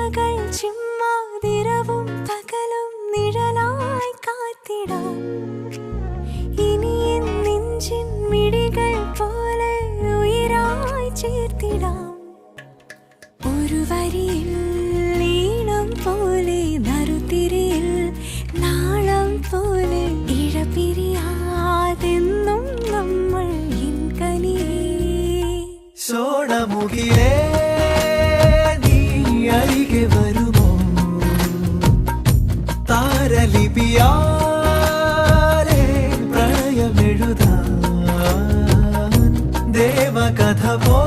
ഓർമ്മകൾ ചിമ്മാതിരവും പകലും നിഴലായി കാത്തിടാം. ഇനി എൻ നെഞ്ചിൻ മിഴികൾ പോലെ ഉയരായി ചേർത്തിടാം. ഒരു വരിയിൽ ഈണം പോലെ നറുതിരിയിൽ നാളം പോലെ ഇഴപിരിയാതെന്നും നമ്മൾ എൻ കനിയേ. സോണമുകിലേ നീ അരികെ വരുമോ? താരലിപിയാലേ പ്രണയമെഴുതാൻ ദേവകഥ പോ